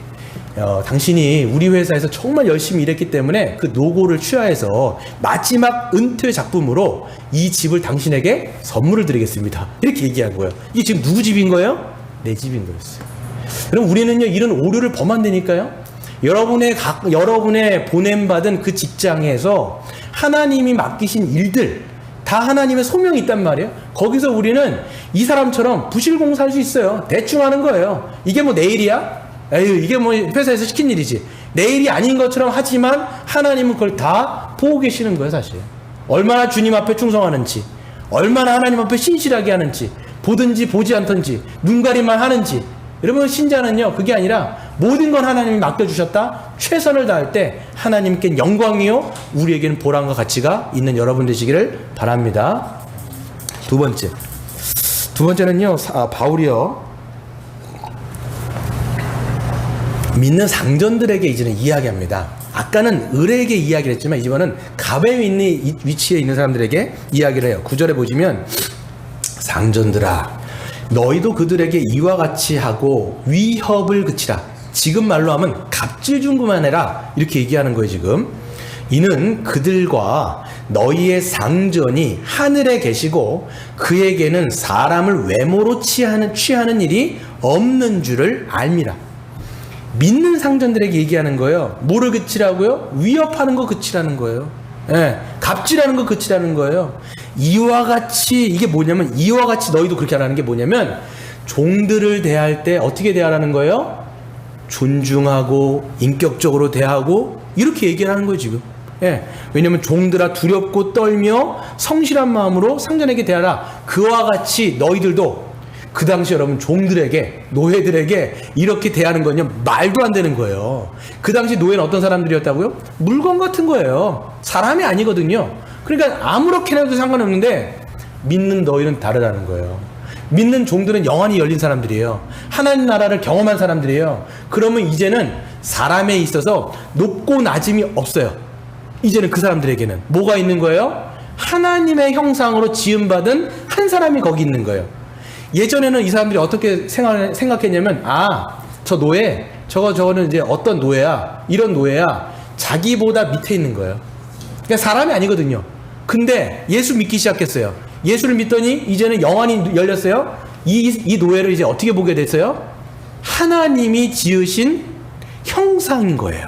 당신이 우리 회사에서 정말 열심히 일했기 때문에 그 노고를 취하해서 마지막 은퇴 작품으로 이 집을 당신에게 선물을 드리겠습니다. 이렇게 얘기한 거예요. 이게 지금 누구 집인 거예요? 내 집인 거였어요. 그럼 우리는요, 이런 오류를 범 안 되니까요. 여러분의 보냄받은 그 직장에서 하나님이 맡기신 일들, 다 하나님의 소명이 있단 말이에요. 거기서 우리는 이 사람처럼 부실공사할 수 있어요. 대충 하는 거예요. 이게 뭐 내 일이야? 에휴, 이게 뭐 회사에서 시킨 일이지. 내 일이 아닌 것처럼 하지만 하나님은 그걸 다 보고 계시는 거예요, 사실. 얼마나 주님 앞에 충성하는지, 얼마나 하나님 앞에 신실하게 하는지, 보든지 보지 않든지 눈가림만 하는지. 여러분, 신자는요, 그게 아니라 모든 건 하나님이 맡겨주셨다, 최선을 다할 때 하나님께 영광이요 우리에게는 보람과 가치가 있는 여러분 되시기를 바랍니다. 두 번째는요, 바울이요, 믿는 상전들에게 이제는 이야기합니다. 아까는 을에게 이야기를 했지만 이번은 갑의 위치에 있는 사람들에게 이야기를 해요. 9절에 보시면, 상전들아, 너희도 그들에게 이와 같이 하고 위협을 그치라. 지금 말로 하면 갑질 좀 그만해라, 이렇게 얘기하는 거예요. 지금 이는 그들과 너희의 상전이 하늘에 계시고 그에게는 사람을 외모로 취하는 일이 없는 줄을 알미라. 믿는 상전들에게 얘기하는 거예요. 뭐를 그치라고요? 위협하는 거 그치라는 거예요. 예, 갑질하는 거 그치라는 거예요. 이와 같이, 이게 뭐냐면, 이와 같이 너희도 그렇게 하라는 게 뭐냐면, 종들을 대할 때 어떻게 대하라는 거예요? 존중하고 인격적으로 대하고, 이렇게 얘기를 하는 거예요, 지금. 예, 왜냐면 종들아 두렵고 떨며 성실한 마음으로 상전에게 대하라. 그와 같이 너희들도, 그 당시 여러분 종들에게, 노예들에게 이렇게 대하는 건요, 말도 안 되는 거예요. 그 당시 노예는 어떤 사람들이었다고요? 물건 같은 거예요. 사람이 아니거든요. 그러니까 아무렇게나 해도 상관없는데, 믿는 너희는 다르다는 거예요. 믿는 종들은 영안이 열린 사람들이에요. 하나님 나라를 경험한 사람들이에요. 그러면 이제는 사람에 있어서 높고 낮음이 없어요. 이제는 그 사람들에게는 뭐가 있는 거예요? 하나님의 형상으로 지음받은 한 사람이 거기 있는 거예요. 예전에는 이 사람들이 어떻게 생각했냐면, 저 노예, 저거는 이제 어떤 노예야, 이런 노예야, 자기보다 밑에 있는 거예요. 그러니까 사람이 아니거든요. 근데 예수 믿기 시작했어요. 예수를 믿더니 이제는 영안이 열렸어요. 이 노예를 이제 어떻게 보게 됐어요? 하나님이 지으신 형상인 거예요.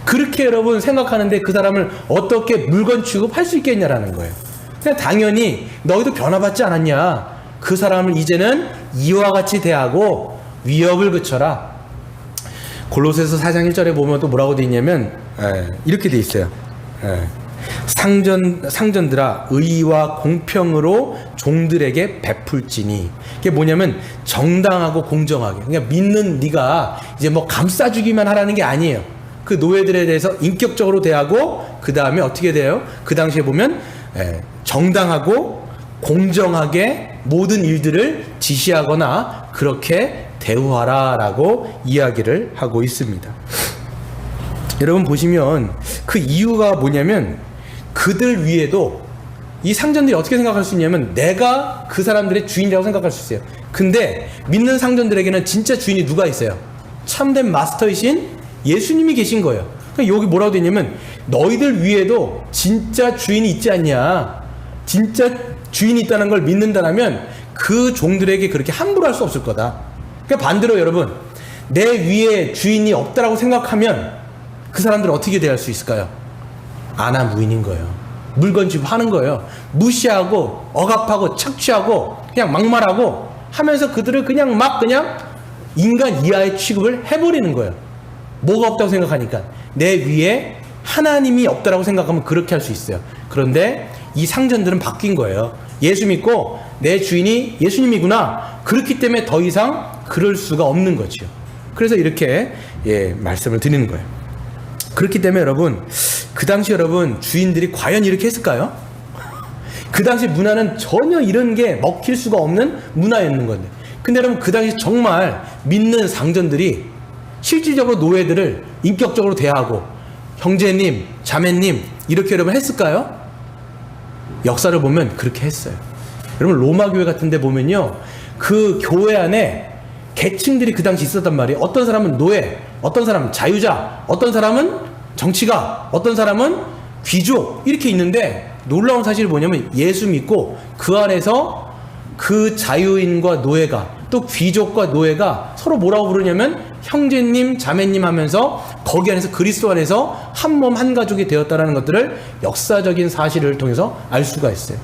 그렇게 여러분 생각하는데 그 사람을 어떻게 물건 취급할 수 있겠냐라는 거예요. 그냥 당연히 너희도 변화받지 않았냐, 그 사람을 이제는 이와 같이 대하고 위협을 그쳐라. 골로새서 4장 1절에 보면 또 뭐라고 돼 있냐면, 이렇게 돼 있어요. 상전들아 의와 공평으로 종들에게 베풀지니. 이게 뭐냐면 정당하고 공정하게. 그러니까 믿는 네가 이제 뭐 감싸주기만 하라는 게 아니에요. 그 노예들에 대해서 인격적으로 대하고 그 다음에 어떻게 돼요? 그 당시에 보면 정당하고 공정하게 모든 일들을 지시하거나 그렇게 대우하라라고 이야기를 하고 있습니다. 여러분 보시면 그 이유가 뭐냐면 그들 위에도 이 상전들이 어떻게 생각할 수 있냐면 내가 그 사람들의 주인이라고 생각할 수 있어요. 근데 믿는 상전들에게는 진짜 주인이 누가 있어요? 참된 마스터이신 예수님이 계신 거예요. 그러니까 여기 뭐라고 되냐면 너희들 위에도 진짜 주인이 있지 않냐, 진짜 주인이 있다는 걸 믿는다면 그 종들에게 그렇게 함부로 할 수 없을 거다. 그러니까 반대로 여러분, 내 위에 주인이 없다라고 생각하면 그 사람들은 어떻게 대할 수 있을까요? 아나무인인 거예요. 물건 취급하는 거예요. 무시하고 억압하고 착취하고 그냥 막말하고 하면서 그들을 그냥 인간 이하의 취급을 해버리는 거예요. 뭐가 없다고 생각하니까. 내 위에 하나님이 없다라고 생각하면 그렇게 할 수 있어요. 그런데 이 상전들은 바뀐 거예요. 예수 믿고 내 주인이 예수님이구나. 그렇기 때문에 더 이상 그럴 수가 없는 거죠. 그래서 이렇게 말씀을 드리는 거예요. 그렇기 때문에 여러분, 그 당시 여러분 주인들이 과연 이렇게 했을까요? 그 당시 문화는 전혀 이런 게 먹힐 수가 없는 문화였는 건데, 근데 여러분 그 당시 정말 믿는 상전들이 실질적으로 노예들을 인격적으로 대하고 형제님, 자매님 이렇게 여러분 했을까요? 역사를 보면 그렇게 했어요. 여러분 로마 교회 같은 데 보면요, 그 교회 안에 계층들이 그 당시 있었단 말이에요. 어떤 사람은 노예, 어떤 사람은 자유자, 어떤 사람은 정치가, 어떤 사람은 귀족, 이렇게 있는데 놀라운 사실이 뭐냐면 예수 믿고 그 안에서 그 자유인과 노예가, 또 귀족과 노예가 서로 뭐라고 부르냐면 형제님, 자매님 하면서 거기 안에서 그리스도 안에서 한 몸 한 가족이 되었다는 것들을 역사적인 사실을 통해서 알 수가 있어요.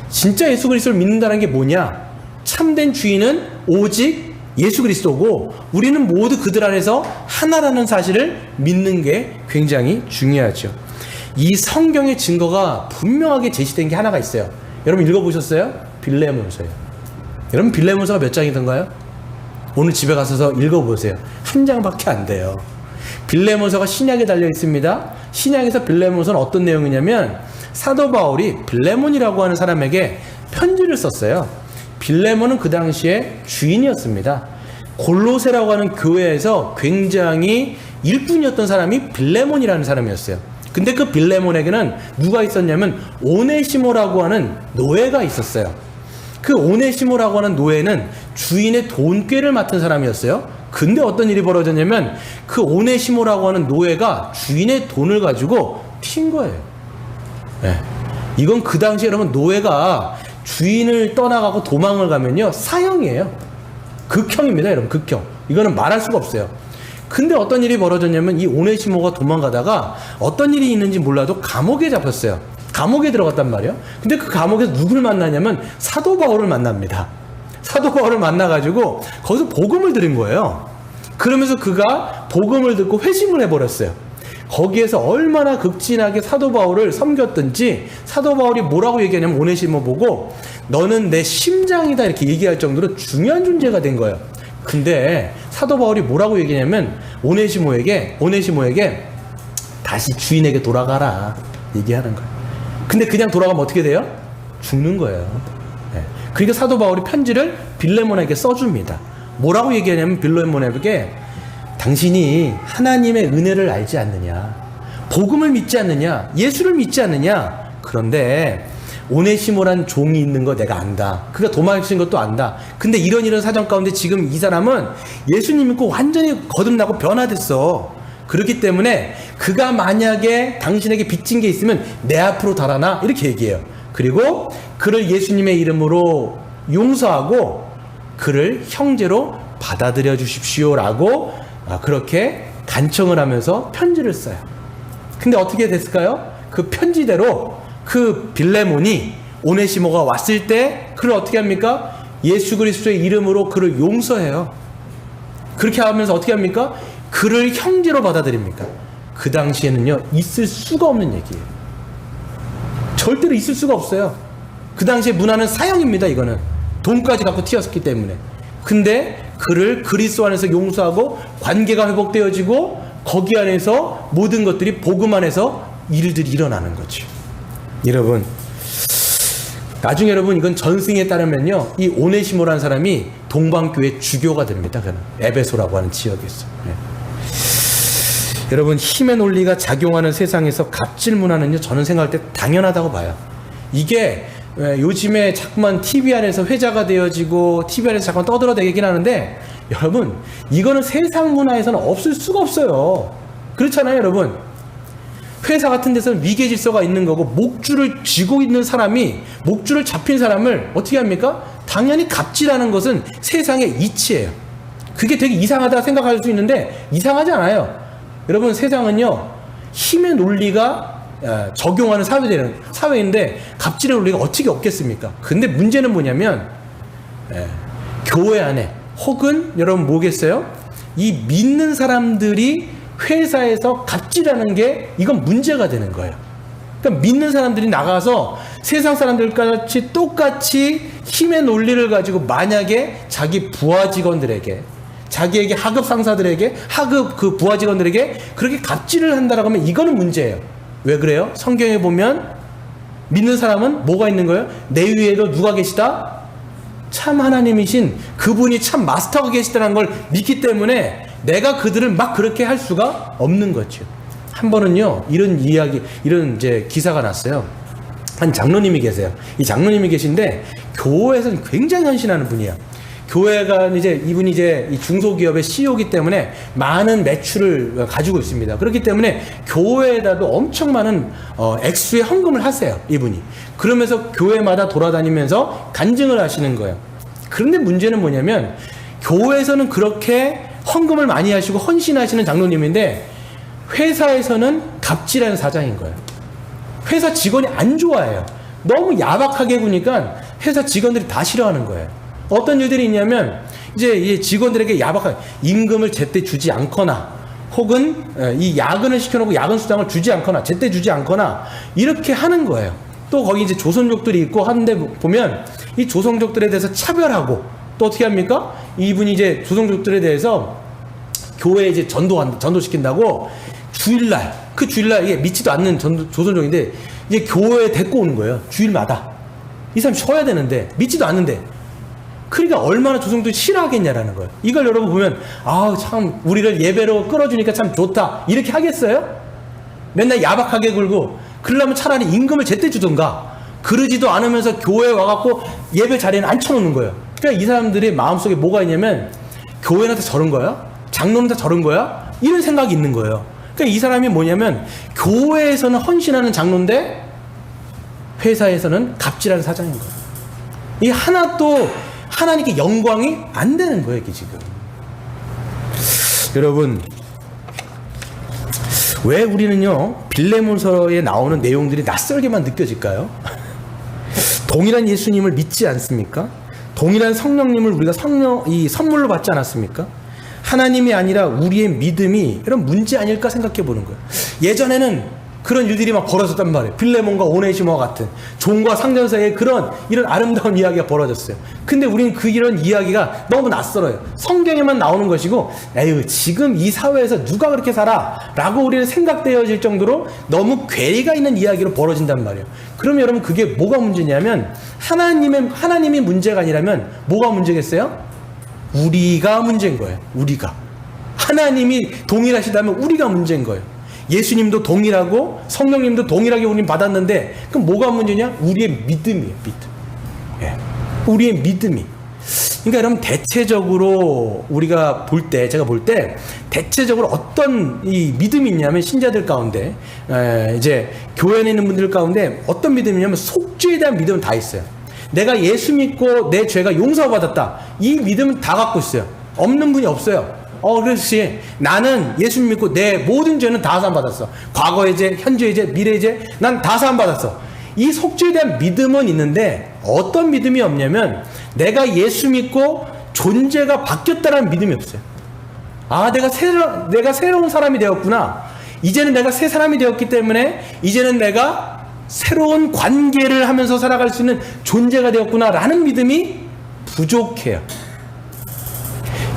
진짜 예수 그리스도를 믿는다는 게 뭐냐? 참된 주인은 오직 예수 그리스도고 우리는 모두 그들 안에서 하나라는 사실을 믿는 게 굉장히 중요하죠. 이 성경의 증거가 분명하게 제시된 게 하나가 있어요. 여러분 읽어보셨어요? 빌레몬서예요. 여러분 빌레몬서가 몇 장이던가요? 오늘 집에 가서 읽어보세요. 한 장밖에 안 돼요. 빌레몬서가 신약에 달려 있습니다. 신약에서 빌레몬서는 어떤 내용이냐면 사도 바울이 빌레몬이라고 하는 사람에게 편지를 썼어요. 빌레몬은 그 당시에 주인이었습니다. 골로새라고 하는 교회에서 굉장히 일꾼이었던 사람이 빌레몬이라는 사람이었어요. 근데 그 빌레몬에게는 누가 있었냐면 오네시모라고 하는 노예가 있었어요. 그 오네시모라고 하는 노예는 주인의 돈꾀를 맡은 사람이었어요. 근데 어떤 일이 벌어졌냐면 그 오네시모라고 하는 노예가 주인의 돈을 가지고 튄 거예요. 네. 이건 그 당시에 여러분 노예가 주인을 떠나가고 도망을 가면요 사형이에요. 극형입니다 여러분. 극형. 이거는 말할 수가 없어요. 근데 어떤 일이 벌어졌냐면 이 오네시모가 도망가다가 어떤 일이 있는지 몰라도 감옥에 잡혔어요. 감옥에 들어갔단 말이에요. 근데 그 감옥에서 누굴 만나냐면 사도 바울을 만납니다. 사도 바울을 만나가지고 거기서 복음을 들은 거예요. 그러면서 그가 복음을 듣고 회심을 해버렸어요. 거기에서 얼마나 극진하게 사도 바울을 섬겼든지 사도 바울이 뭐라고 얘기하냐면 오네시모 보고 너는 내 심장이다 이렇게 얘기할 정도로 중요한 존재가 된 거예요. 근데 사도 바울이 뭐라고 얘기하냐면 오네시모에게 다시 주인에게 돌아가라 얘기하는 거예요. 근데 그냥 돌아가면 어떻게 돼요? 죽는 거예요. 네. 그러니까 사도 바울이 편지를 빌레몬에게 써줍니다. 뭐라고 얘기하냐면 빌레몬에게 당신이 하나님의 은혜를 알지 않느냐, 복음을 믿지 않느냐, 예수를 믿지 않느냐. 그런데 오네시모란 종이 있는 거 내가 안다. 그가 도망친 것도 안다. 근데 이런 사정 가운데 지금 이 사람은 예수님 믿고 완전히 거듭나고 변화됐어. 그렇기 때문에 그가 만약에 당신에게 빚진 게 있으면 내 앞으로 달아나 이렇게 얘기해요. 그리고 그를 예수님의 이름으로 용서하고 그를 형제로 받아들여 주십시오라고 그렇게 간청을 하면서 편지를 써요. 근데 어떻게 됐을까요? 그 편지대로 그 빌레몬이 오네시모가 왔을 때 그를 어떻게 합니까? 예수 그리스도의 이름으로 그를 용서해요. 그렇게 하면서 어떻게 합니까? 그를 형제로 받아들입니까? 그 당시에는요 있을 수가 없는 얘기예요. 절대로 있을 수가 없어요. 그 당시에 문화는 사형입니다. 이거는 돈까지 갖고 튀었기 때문에. 근데 그를 그리스도 안에서 용서하고 관계가 회복되어지고 거기 안에서 모든 것들이 복음 안에서 일들이 일어나는 거죠. 여러분, 나중에 여러분 이건 전승에 따르면요, 이 오네시모라는 사람이 동방교회 주교가 됩니다. 그는 에베소라고 하는 지역에서. 네. 여러분, 힘의 논리가 작용하는 세상에서 갑질 문화는요, 저는 생각할 때 당연하다고 봐요. 이게 요즘에 자꾸만 TV 안에서 회자가 되어지고 TV 안에서 자꾸만 떠들어대긴 하는데, 여러분 이거는 세상 문화에서는 없을 수가 없어요. 그렇잖아요. 여러분, 회사 같은 데서는 위계 질서가 있는 거고, 목줄을 쥐고 있는 사람이, 목줄을 잡힌 사람을 어떻게 합니까? 당연히 갑질하는 것은 세상의 이치예요. 그게 되게 이상하다 생각할 수 있는데 이상하지 않아요. 여러분, 세상은요, 힘의 논리가 적용하는 사회인데 갑질의 논리가 어떻게 없겠습니까? 근데 문제는 뭐냐면, 교회 안에 혹은 여러분 뭐겠어요? 이 믿는 사람들이 회사에서 갑질하는 게, 이건 문제가 되는 거예요. 그러니까 믿는 사람들이 나가서 세상 사람들같이 똑같이 힘의 논리를 가지고 만약에 자기 부하 직원들에게, 자기에게 하급 상사들에게, 하급 그 부하 직원들에게 그렇게 갑질을 한다라고 하면 이거는 문제예요. 왜 그래요? 성경에 보면 믿는 사람은 뭐가 있는 거예요? 내 위에도 누가 계시다? 참 하나님이신 그분이 참 마스터가 계시다는 걸 믿기 때문에 내가 그들을 막 그렇게 할 수가 없는 거죠. 한 번은요, 이런 이야기, 이런 이제 기사가 났어요. 한 장로님이 계세요. 이 장로님이 계신데 교회에서는 굉장히 헌신하는 분이야. 교회가 이제 이분이 이제 이 중소기업의 CEO이기 때문에 많은 매출을 가지고 있습니다. 그렇기 때문에 교회에다도 엄청 많은 액수의 헌금을 하세요, 이분이. 그러면서 교회마다 돌아다니면서 간증을 하시는 거예요. 그런데 문제는 뭐냐면, 교회에서는 그렇게 헌금을 많이 하시고 헌신하시는 장로님인데 회사에서는 갑질하는 사장인 거예요. 회사 직원이 안 좋아해요. 너무 야박하게 구니까 회사 직원들이 다 싫어하는 거예요. 어떤 일들이 있냐면, 이제 직원들에게 야박하게 임금을 제때 주지 않거나, 혹은 이 야근을 시켜놓고 야근 수당을 주지 않거나, 제때 주지 않거나, 이렇게 하는 거예요. 또 거기 이제 조선족들이 있고 하는데 보면 이 조선족들에 대해서 차별하고, 또 어떻게 합니까? 이분이 이제 조선족들에 대해서 교회에 이제 전도시킨다고 주일날, 그 주일날 이게 믿지도 않는 조선족인데 이제 교회에 데리고 오는 거예요. 주일마다. 이 사람 쉬어야 되는데 믿지도 않는데. 그러니까 얼마나 조선족들이 싫어하겠냐라는 거예요. 이걸 여러분 보면, 아, 참 우리를 예배로 끌어주니까 참 좋다, 이렇게 하겠어요? 맨날 야박하게 굴고. 그러려면 차라리 임금을 제때 주던가. 그러지도 않으면서 교회에 와갖고 예배 자리에는 앉혀놓는 거예요. 그러니까 이 사람들의 마음속에 뭐가 있냐면, 교회는 다 저런 거야? 장로는 다 저런 거야? 이런 생각이 있는 거예요. 그러니까 이 사람이 뭐냐면, 교회에서는 헌신하는 장로인데 회사에서는 갑질하는 사장인 거예요. 이 하나도 하나님께 영광이 안 되는 거예요, 이게 지금. 여러분, 왜 우리는요, 빌레몬서에 나오는 내용들이 낯설게만 느껴질까요? 동일한 예수님을 믿지 않습니까? 동일한 성령님을 우리가 이 선물로 받지 않았습니까? 하나님이 아니라 우리의 믿음이 이런 문제 아닐까 생각해 보는 거예요. 예전에는 그런 일들이 막 벌어졌단 말이에요. 빌레몬과 오네시모와 같은 종과 상전 사이에 이런 아름다운 이야기가 벌어졌어요. 근데 우리는 이런 이야기가 너무 낯설어요. 성경에만 나오는 것이고, 에휴, 지금 이 사회에서 누가 그렇게 살아? 라고 우리는 생각되어질 정도로 너무 괴리가 있는 이야기로 벌어진단 말이에요. 그러면 여러분, 그게 뭐가 문제냐면, 하나님이 문제가 아니라면 뭐가 문제겠어요? 우리가 문제인 거예요. 우리가. 하나님이 동일하시다면 우리가 문제인 거예요. 예수님도 동일하고 성령님도 동일하게 우리는 받았는데, 그럼 뭐가 문제냐? 우리의 믿음이에요. 믿음. 예. 우리의 믿음이. 그러니까 여러분, 대체적으로 우리가 제가 볼 때 대체적으로 어떤 이 믿음이 있냐면, 신자들 가운데, 이제 교회에 있는 분들 가운데 어떤 믿음이 있냐면, 속죄에 대한 믿음은 다 있어요. 내가 예수 믿고 내 죄가 용서받았다, 이 믿음은 다 갖고 있어요. 없는 분이 없어요. 그렇지. 나는 예수 믿고 내 모든 죄는 다 사함받았어. 과거의 죄, 현재의 죄, 미래의 죄, 난 다 사함받았어. 이 속죄에 대한 믿음은 있는데, 어떤 믿음이 없냐면, 내가 예수 믿고 존재가 바뀌었다는 믿음이 없어요. 아, 내가 새로운 사람이 되었구나. 이제는 내가 새 사람이 되었기 때문에 이제는 내가 새로운 관계를 하면서 살아갈 수 있는 존재가 되었구나라는 믿음이 부족해요.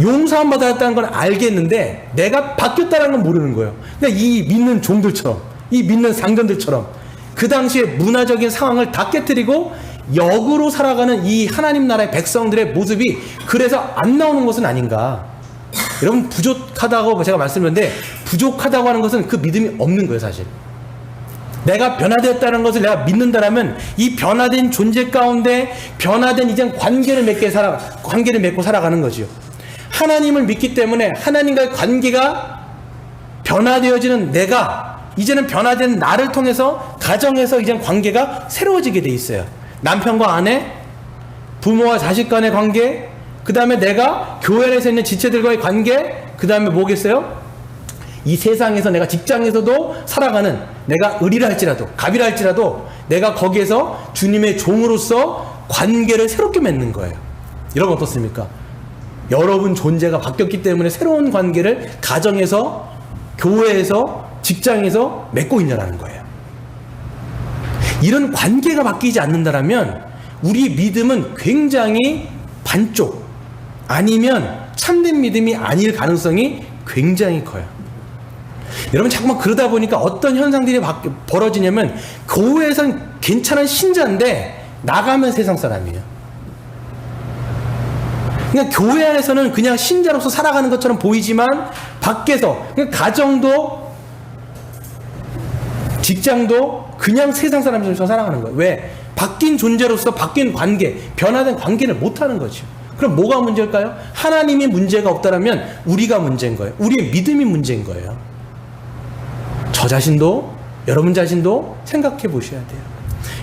용서함 받았다는 건 알겠는데 내가 바뀌었다는 건 모르는 거예요. 그러니까 이 믿는 종들처럼, 이 믿는 상전들처럼 그 당시에 문화적인 상황을 다 깨뜨리고 역으로 살아가는 이 하나님 나라의 백성들의 모습이 그래서 안 나오는 것은 아닌가. 여러분, 부족하다고 제가 말씀드렸는데, 부족하다고 하는 것은 그 믿음이 없는 거예요, 사실. 내가 변화되었다는 것을 내가 믿는다라면 이 변화된 존재 가운데 변화된 이제 관계를 맺고 살아가는 거지요. 하나님을 믿기 때문에 하나님과의 관계가 변화되어지는 내가, 이제는 변화된 나를 통해서 가정에서 이제 관계가 새로워지게 돼 있어요. 남편과 아내, 부모와 자식 간의 관계, 그 다음에 내가 교회 안에서 있는 지체들과의 관계, 그 다음에 뭐겠어요? 이 세상에서 내가 직장에서도 살아가는, 내가 을이라 할지라도 갑이라 할지라도 내가 거기에서 주님의 종으로서 관계를 새롭게 맺는 거예요. 여러분 어떻습니까? 여러분 존재가 바뀌었기 때문에 새로운 관계를 가정에서, 교회에서, 직장에서 맺고 있냐라는 거예요. 이런 관계가 바뀌지 않는다면 우리 믿음은 굉장히 반쪽, 아니면 참된 믿음이 아닐 가능성이 굉장히 커요. 여러분, 자꾸만 그러다 보니까 어떤 현상들이 벌어지냐면, 교회에서는 괜찮은 신자인데 나가면 세상 사람이에요. 그냥 교회 안에서는 그냥 신자로서 살아가는 것처럼 보이지만 밖에서 그냥 가정도 직장도 그냥 세상 사람처럼 살아가는 거예요. 왜? 바뀐 존재로서 바뀐 관계, 변화된 관계를 못하는 거죠. 그럼 뭐가 문제일까요? 하나님이 문제가 없다면 우리가 문제인 거예요. 우리의 믿음이 문제인 거예요. 저 자신도, 여러분 자신도 생각해 보셔야 돼요.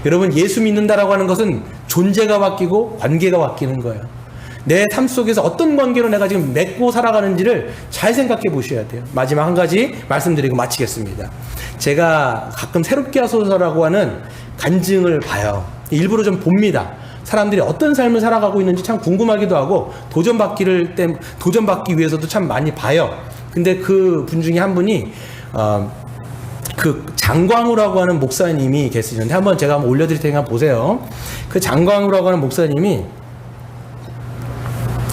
여러분, 예수 믿는다라고 하는 것은 존재가 바뀌고 관계가 바뀌는 거예요. 내 삶 속에서 어떤 관계로 내가 지금 맺고 살아가는지를 잘 생각해 보셔야 돼요. 마지막 한 가지 말씀드리고 마치겠습니다. 제가 가끔 새롭게 하소서라고 하는 간증을 봐요. 일부러 좀 봅니다. 사람들이 어떤 삶을 살아가고 있는지 참 궁금하기도 하고 도전받기 위해서도 참 많이 봐요. 근데 그 분 중에 한 분이 그 장광우라고 하는 목사님이 계시는데 한번 제가 한번 올려드릴 테니까 보세요. 그 장광우라고 하는 목사님이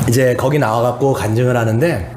이제 거기 나와갖고 간증을 하는데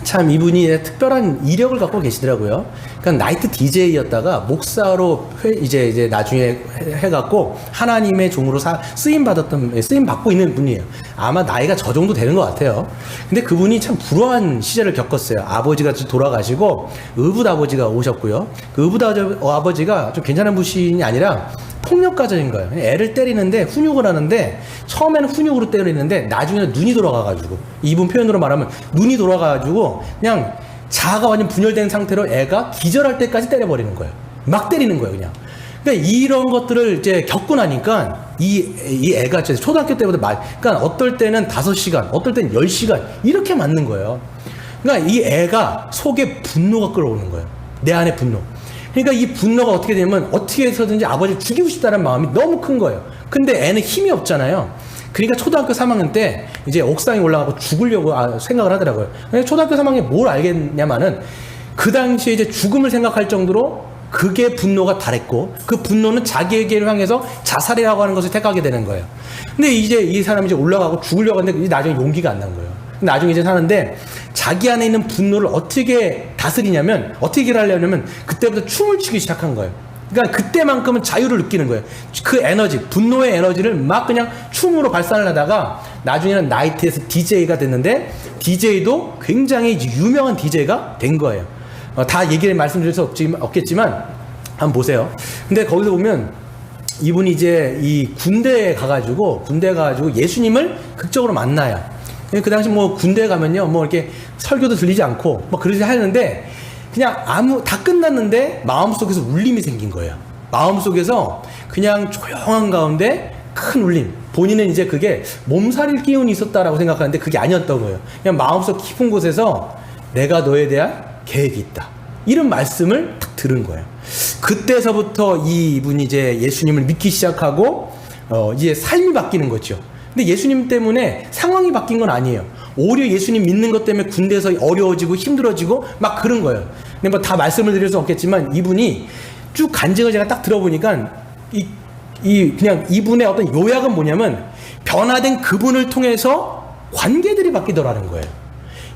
참 이분이 특별한 이력을 갖고 계시더라고요. 그러니까 나이트 DJ였다가 목사로 이제 나중에 해갖고 하나님의 종으로 쓰임 받고 있는 분이에요. 아마 나이가 저 정도 되는 것 같아요. 근데 그분이 참 불우한 시절을 겪었어요. 아버지가 돌아가시고 의붓 아버지가 오셨고요. 그 의붓 아버지가 좀 괜찮은 분이 아니라 폭력 가정인 거예요. 애를 때리는데 훈육을 하는데 처음에는 훈육으로 때리는데 나중에는 눈이 돌아가가지고, 이분 표현으로 말하면 눈이 돌아가가지고 그냥 자아가 완전 분열된 상태로 애가 기절할 때까지 때려버리는 거예요. 막 때리는 거예요, 그냥. 그러니까 이런 것들을 이제 겪고 나니까 이 애가 초등학교 때부터 그러니까 어떨 때는 5시간, 어떨 때는 10시간 이렇게 맞는 거예요. 그러니까 이 애가 속에 분노가 끌어오는 거예요. 내 안에 분노. 그러니까 이 분노가 어떻게 되면 어떻게 해서든지 아버지를 죽이고 싶다는 마음이 너무 큰 거예요. 근데 애는 힘이 없잖아요. 그러니까 초등학교 3학년 때 이제 옥상에 올라가고 죽으려고 생각을 하더라고요. 초등학교 3학년에 뭘 알겠냐마는 그 당시에 이제 죽음을 생각할 정도로 그게 분노가 달했고, 그 분노는 자기에게를 향해서 자살이라고 하는 것을 택하게 되는 거예요. 근데 이제 이 사람이 이제 올라가고 죽으려고 하는데 나중에 용기가 안 난 거예요. 나중에 이제 사는데 자기 안에 있는 분노를 어떻게 다스리냐면, 어떻게 해결하려면 그때부터 춤을 추기 시작한 거예요. 그러니까 그때만큼은 자유를 느끼는 거예요. 그 에너지, 분노의 에너지를 막 그냥 춤으로 발산을 하다가 나중에는 나이트에서 DJ가 됐는데, DJ도 굉장히 유명한 DJ가 된 거예요. 다 얘기를 말씀드릴 수 없겠지만 한번 보세요. 근데 거기서 보면 이분이 이제 이 군대에 가가지고 예수님을 극적으로 만나요. 그 당시 뭐 군대에 가면요, 뭐 이렇게 설교도 들리지 않고 뭐 그러지 하는데, 그냥 다 끝났는데 마음속에서 울림이 생긴 거예요. 마음속에서 그냥 조용한 가운데 큰 울림. 본인은 이제 그게 몸살일 기운이 있었다라고 생각하는데 그게 아니었던 거예요. 그냥 마음속 깊은 곳에서 내가 너에 대한 계획이 있다, 이런 말씀을 딱 들은 거예요. 그때서부터 이분이 이제 예수님을 믿기 시작하고 이제 삶이 바뀌는 거죠. 근데 예수님 때문에 상황이 바뀐 건 아니에요. 오히려 예수님 믿는 것 때문에 군대에서 어려워지고 힘들어지고 막 그런 거예요. 근데 뭐 다 말씀을 드릴 수 없겠지만 이분이 쭉 간증을 제가 딱 들어보니까 그냥 이분의 어떤 요약은 뭐냐면 변화된 그분을 통해서 관계들이 바뀌더라는 거예요.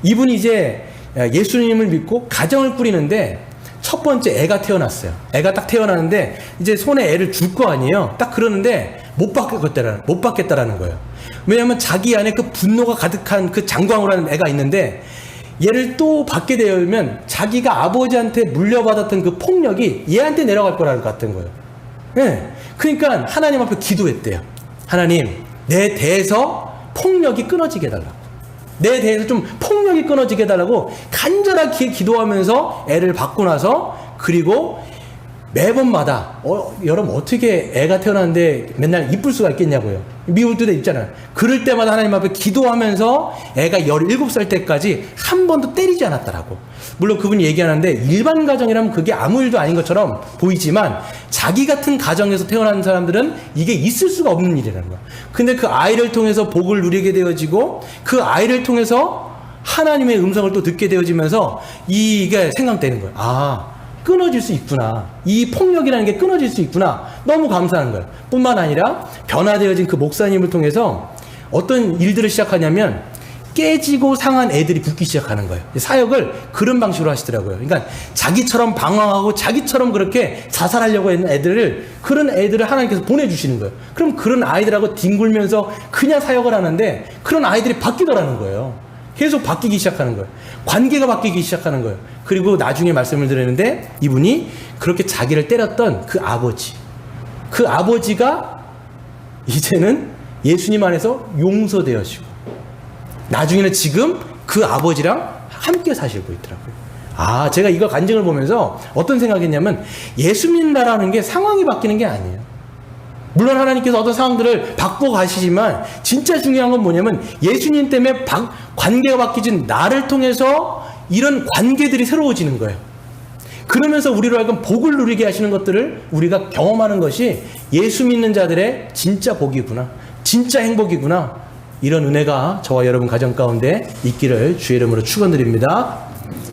이분이 이제 예수님을 믿고 가정을 꾸리는데 첫 번째 애가 태어났어요. 애가 딱 태어나는데 이제 손에 애를 줄 거 아니에요. 딱 그러는데 못 받겠다라는 거예요. 왜냐하면 자기 안에 그 분노가 가득한 그 장광우라는 애가 있는데 얘를 또 받게 되면 자기가 아버지한테 물려받았던 그 폭력이 얘한테 내려갈 거라는 것 같은 거예요. 네. 그러니까 하나님 앞에 기도했대요. 하나님, 내 대에서 폭력이 끊어지게 해달라고. 내 대해서 좀 폭력이 끊어지게 해달라고 간절하게 기도하면서 애를 받고 나서 그리고 매번마다 여러분 어떻게 애가 태어났는데 맨날 이쁠 수가 있겠냐고요. 미울 때도 있잖아요. 그럴 때마다 하나님 앞에 기도하면서 애가 17살 때까지 한 번도 때리지 않았다라고. 물론 그분이 얘기하는데 일반 가정이라면 그게 아무 일도 아닌 것처럼 보이지만 자기 같은 가정에서 태어난 사람들은 이게 있을 수가 없는 일이라는 거야. 근데 그 아이를 통해서 복을 누리게 되어지고 그 아이를 통해서 하나님의 음성을 또 듣게 되어지면서 이게 생각되는 거예요. 아, 끊어질 수 있구나. 이 폭력이라는 게 끊어질 수 있구나. 너무 감사한 거예요. 뿐만 아니라 변화되어진 그 목사님을 통해서 어떤 일들을 시작하냐면 깨지고 상한 애들이 붙기 시작하는 거예요. 사역을 그런 방식으로 하시더라고요. 그러니까 자기처럼 방황하고 자기처럼 그렇게 자살하려고 했는 애들을, 그런 애들을 하나님께서 보내주시는 거예요. 그럼 그런 아이들하고 뒹굴면서 그냥 사역을 하는데 그런 아이들이 바뀌더라는 거예요. 계속 바뀌기 시작하는 거예요. 관계가 바뀌기 시작하는 거예요. 그리고 나중에 말씀을 드리는데 이분이 그렇게 자기를 때렸던 그 아버지가 이제는 예수님 안에서 용서되어지고 나중에는 지금 그 아버지랑 함께 사시고 있더라고요. 아, 제가 이거 간증을 보면서 어떤 생각했냐면 예수 믿는다라는 게 상황이 바뀌는 게 아니에요. 물론 하나님께서 어떤 상황들을 바꿔 가시지만 진짜 중요한 건 뭐냐면 예수님 때문에 관계가 바뀌진 나를 통해서 이런 관계들이 새로워지는 거예요. 그러면서 우리로 하여금 복을 누리게 하시는 것들을 우리가 경험하는 것이 예수 믿는 자들의 진짜 복이구나, 진짜 행복이구나, 이런 은혜가 저와 여러분 가정 가운데 있기를 주의 이름으로 축원드립니다.